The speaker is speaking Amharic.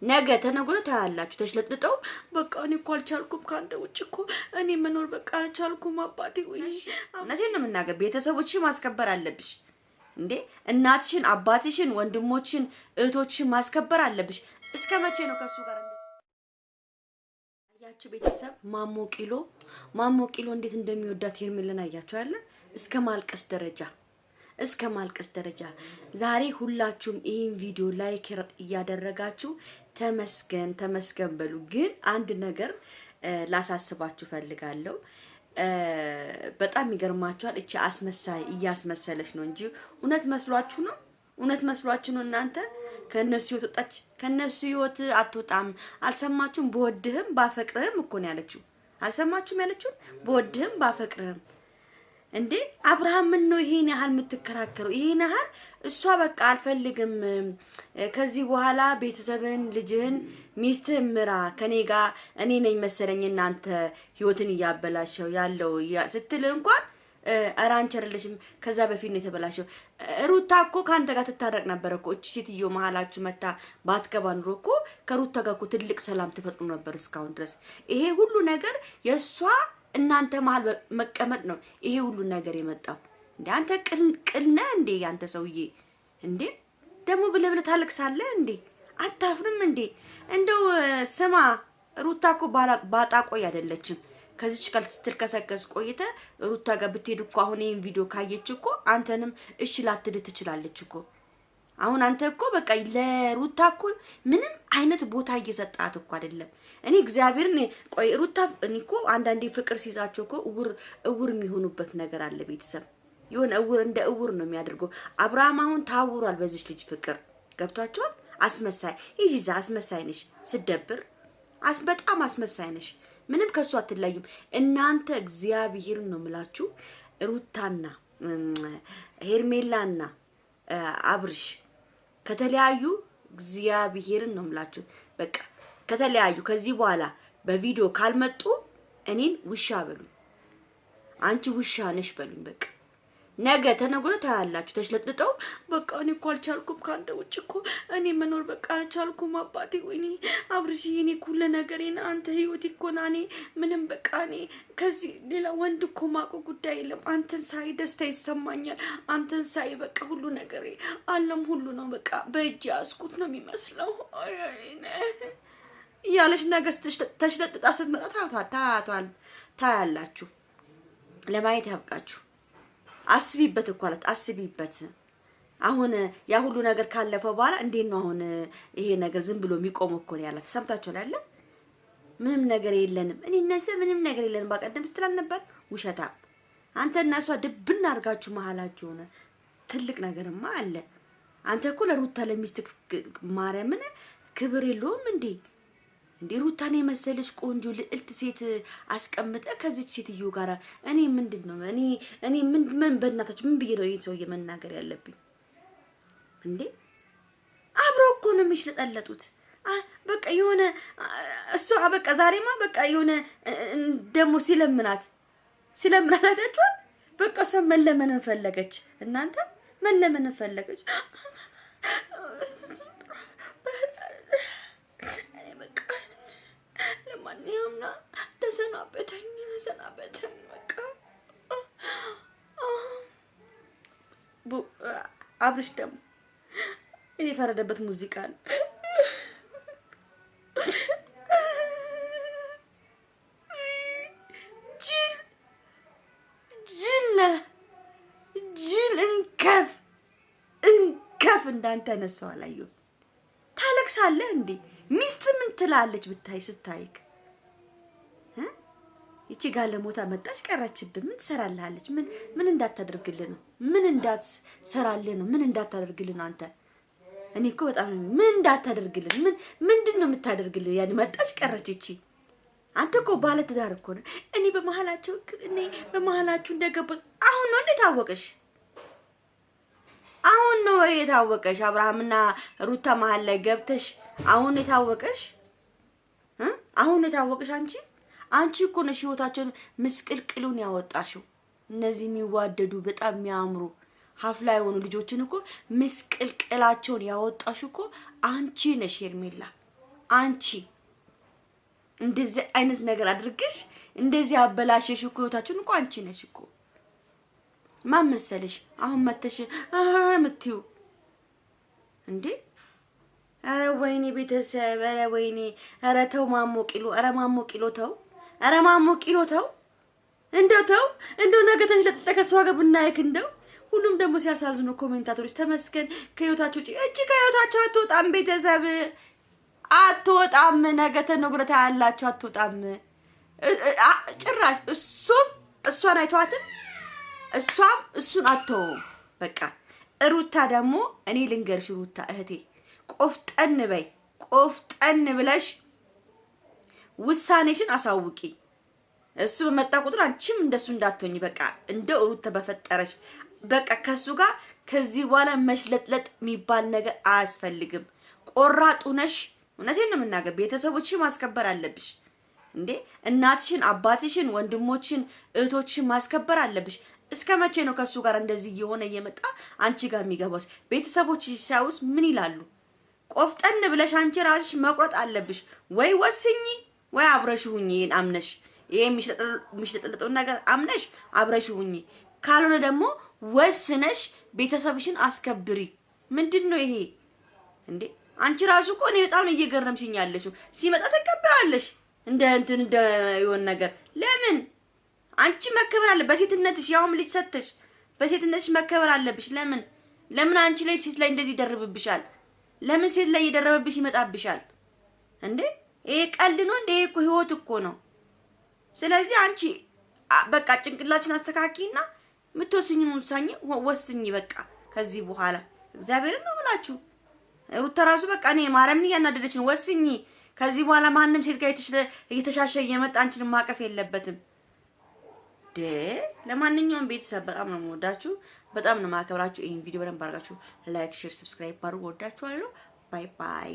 ነገ ተነገ ታያላችሁ ተሽለጥልጠው በቃ እኔ እኮ አልቻልኩም ካንተ ውጭ እኮ እኔ መኖር በቃ አልቻልኩም አባቴ ወይ እውነቴን ነው የምናገር ቤተሰቦችሽን ማስከበር አለብሽ እንዴ እናትሽን አባትሽን ወንድሞችሽን እህቶችሽን ማስከበር አለብሽ እስከመቼ ነው ከሱ ጋር ያቺ ቤተሰብ ማሞ ቂሎ እንዴት እንደሚወዳት ሄርሜላን አያችሁ አይደል እስከ ማልቀስ ደረጃ ዛሬ ሁላችሁም ይሄን ቪዲዮ ላይክ እያደረጋችሁ ተመስገን በሉ ግን አንድ ነገር ላሳስባችሁ ፈልጋለሁ በጣም ይገርማችኋል እቺ አስመሳይ እያስመሰለች ነው እንጂ እውነት መስሏችሁ ነው እናንተ ከነሱ ይወጣች ከነሱ ይወት አትወጣም አልሰማችሁም በወድህም ባፈቅርህም እኮ ነው ያለችው አልሰማችሁም ያለችው በወድህም ባፈቅርህም እንዴ አብርሃም ምን ነው ይሄን ያህል የምትከራከረው ይሄን ያህል እሷ በቃ አልፈልግም ከዚህ በኋላ ቤተሰብን ልጅህን ሚስትህን ምራ ከኔ ጋር እኔ ነኝ መሰለኝ እናንተ ህይወትን ያበላሸው ያለው ስትል እንኳን አራንቸርልሽም ከዛ በፊት ነው የተበላሸው ሩታ እኮ ካንተ ጋር ተታረቅ ነበር እኮ እቺ ሴትዮ መሃላችሁ መታ ባትገባ ኑሮ እኮ ከሩታ ጋር እኮ ትልቅ ሰላም ተፈጥሮ ነበር እስካሁን ድረስ ይሄ ሁሉ ነገር የሷ እናንተ መሃል መቀመጥ ነው ይሄ ሁሉ ነገር የመጣው እንዴ አንተ ቅልነ እንዴ ያንተ ሰውዬ እንዴ ደሞ ብለብለ ታለቅሳለህ እንዴ አታፍርም እንዴ እንደው ስማ ሩታ እኮ ባጣቆይ አይደለችም ከዚች ቃል ስትልከሰከስ ቆይተ ሩታ ጋር ብትሄድ እኮ አሁን ይሄን ቪዲዮ ካየች እኮ አንተንም እሺ ላትል ትችላለች እኮ አሁን አንተ እኮ በቃ ለሩታ እኮ ምንም አይነት ቦታ እየሰጣት እኮ አይደለም እኔ እግዚአብሔርን ቆይ ሩታ እኔ እኮ አንዳንዴ ፍቅር ሲይዛቸው እኮ እውር የሚሆኑበት ነገር አለ ቤተሰብ ይሁን እውር እንደ እውር ነው የሚያደርገው አብርሃም አሁን ታውሯል በዚህ ልጅ ፍቅር ገብቷቸዋል አስመሳይ ይዛ አስመሳይ ነሽ ስደብር በጣም አስመሳይ ነሽ ምንም ከሷ አትለዩም እናንተ እግዚአብሔርን ነው ምላችሁ ሩታና ሄርሜላና አብርሽ ከተለያዩ እግዚአብሔርን ነው ምላችሁ በቃ ከተለያዩ ከዚህ በኋላ በቪዲዮ ካልመጡ እኔን ውሻ በሉኝ አንቺ ውሻ ነሽ በሉኝ በቃ ነገ ተነገ ታያላችሁ ተሽለጥልጠው በቃ እኔ እኮ አልቻልኩም ካንተ ውጭ እኮ እኔ መኖር በቃ አልቻልኩም አባቴ ወይኔ አብርሽ እኔ ኩለ ነገሬን አንተ ህይወት እኮ ናኔ ምንም በቃ እኔ ከዚህ ሌላ ወንድ እኮ ማቆ ጉዳይ የለም አንተን ሳይ ደስታ ይሰማኛል አንተን ሳይ በቃ ሁሉ ነገሬ ዓለም ሁሉ ነው በቃ በእጅ ያስኩት ነው የሚመስለው ያለሽ ነገር ተሽለጥጣ ስትመጣ ታያላችሁ ለማየት ያብቃችሁ አስቢበት እኮ አላት አስቢበት አሁን ያ ሁሉ ነገር ካለፈ በኋላ እንዴት ነው አሁን ይሄ ነገር ዝም ብሎ የሚቆም እኮ ነው ያላት ሰምታችሁ አይደል ምንም ነገር የለንም እኔ እነሰ ምንም ነገር የለንም ባቀደም ስትላል ነበር ውሸታ አንተ እና እሷ ድብና አርጋችሁ መሃላችሁ ሆነ ትልቅ ነገርማ አለ አንተ እኮ ለሩታ ለሚስት ማርያምን ክብር የለውም እንዴ ሩታኔ መሰለሽ ቆንጆ ልዕልት ሴት አስቀምጠ ከዚች ሴትዮ ጋር እኔ ምንድነው እኔ ምን በእናታችሁ ምን ብዬ ነው ይሄን ሰው የመናገር ያለብኝ እንዴ አብሮ እኮ ነው የሚሽለጠለጡት በቃ የሆነ እሱ በቃ ዛሬማ በቃ የሆነ ደሞ ሲለምናት አታችሁ በቃ ሰው መለመን ፈለገች እናንተ መለመን ፈለገች ለማንኛውም ተሰናበተኝ በቃ አብርሽ ደግሞ የፈረደበት ሙዚቃ ነው ጅል እንከፍ እንዳንተ ነሰው አላየሁ ታለቅሳለህ እንዴ ሚስት ምን ትላለች ብታይ ስታይክ እቺ ጋለሞታ መጣች ቀረችብህ ምን ትሰራለች ምን እንዳታደርግልህ ነው ምን እንዳትሰራልህ ነው ምን እንዳታደርግልህ ነው አንተ እኔ እኮ በጣም ምን እንዳታደርግልህ ምንድነው የምታደርግልህ ያን መጣች ቀረች እቺ አንተ እኮ ባለ ትዳር እኮ ነው እኔ በመሃላችሁ እንደገባ አሁን ነው እንዴ ታወቀሽ አሁን ነው የታወቀሽ አብርሃምና ሩታ መሃል ላይ ገብተሽ አሁን የታወቀሽ አንቺ እኮ ነሽ ህይወታቸውን ምስቅልቅሉን ያወጣሽው እነዚህ የሚዋደዱ በጣም የሚያምሩ ሀፍላ የሆኑ ልጆችን እኮ ምስቅልቅላቸውን ያወጣሽ እኮ አንቺ ነሽ ሄርሜላ አንቺ እንደዚህ አይነት ነገር አድርገሽ እንደዚህ አበላሽሽ እኮ ህይወታችሁን እኮ አንቺ ነሽ እኮ። ማን መሰለሽ አሁን መተሽ ምትዩ እንዴ? አረ ወይኔ ቤተሰብ፣ አረ ወይኔ፣ አረ ተው ማሞ ቂሎ፣ አረ ማሞ ቂሎ ተው፣ አረ ማሞ ቂሎ ተው፣ እንደው ተው፣ እንደው ነገ ተሽለጠጠ ከሷ ጋር ብናይክ እንደው። ሁሉም ደግሞ ሲያሳዝኑ ኮሜንታተሮች ተመስገን ከህይወታቸው እቺ ከህይወታቸው አትወጣም፣ ቤተሰብ አትወጣም፣ ነገ ተነግረታ ያላችሁ አትወጣም ጭራሽ። እሷን አይተዋትም፣ እሷም እሱን አትተውም። በቃ ሩታ ደግሞ እኔ ልንገርሽ ሩታ እህቴ ቆፍጠን በይ፣ ቆፍጠን ብለሽ ውሳኔሽን አሳውቂ። እሱ በመጣ ቁጥር አንቺም እንደሱ እንዳትሆኚ። በቃ እንደው ሩታ በፈጠረሽ በቃ ከሱ ጋር ከዚህ በኋላ መሽለጥለጥ የሚባል ነገር አያስፈልግም። ቆራጡ ነሽ። እውነቴን ነው የምናገር። ቤተሰቦችሽን ማስከበር አለብሽ እንዴ! እናትሽን፣ አባትሽን፣ ወንድሞችሽን፣ እህቶችሽን ማስከበር አለብሽ። እስከ መቼ ነው ከሱ ጋር እንደዚህ እየሆነ እየመጣ አንቺ ጋር የሚገባውስ? ቤተሰቦችሽ ሲያዩስ ምን ይላሉ? ቆፍጠን ብለሽ አንቺ ራስሽ መቁረጥ አለብሽ። ወይ ወስኚ ወይ አብረሽ ሁኚ። አምነሽ ይሄ የሚሽለጠለጠውን ነገር አምነሽ አብረሽ ሁኚ። ካልሆነ ደግሞ ወስነሽ ቤተሰብሽን አስከብሪ። ምንድነው ይሄ እንዴ? አንቺ ራሱ እኮ እኔ በጣም እየገረምሽኝ ያለሽው። ሲመጣ ተቀበያለሽ እንደ የሆነ ነገር። ለምን አንቺ መከበር አለ በሴትነትሽ፣ ያውም ልጅ ሰተሽ በሴትነትሽ መከበር አለብሽ። ለምን አንቺ ላይ ሴት ላይ እንደዚህ ይደርብብሻል? ለምን ሴት ላይ እየደረበብሽ ይመጣብሻል እንዴ? ይሄ ቀልድ ነው እንዴ? እኮ ህይወት እኮ ነው። ስለዚህ አንቺ በቃ ጭንቅላችን አስተካኪና የምትወስኚውን ውሳኔ ወስኚ። በቃ ከዚህ በኋላ እግዚአብሔርን ነው ብላችሁ ሩታ ራሱ በቃ እኔ ማርያምን እያናደደች ነው። ወስኚ። ከዚህ በኋላ ማንም ሴት ጋር እየተሻሸ እየመጣ አንቺን ማቀፍ የለበትም። ለማንኛውም ቤተሰብ በጣም ነው የምወዳችሁ፣ በጣም ነው የማከብራችሁ። ይሄን ቪዲዮ በደንብ አድርጋችሁ ላይክ፣ ሼር፣ ሰብስክራይብ አድርጉ። ወዳችኋለሁ። ባይ ባይ።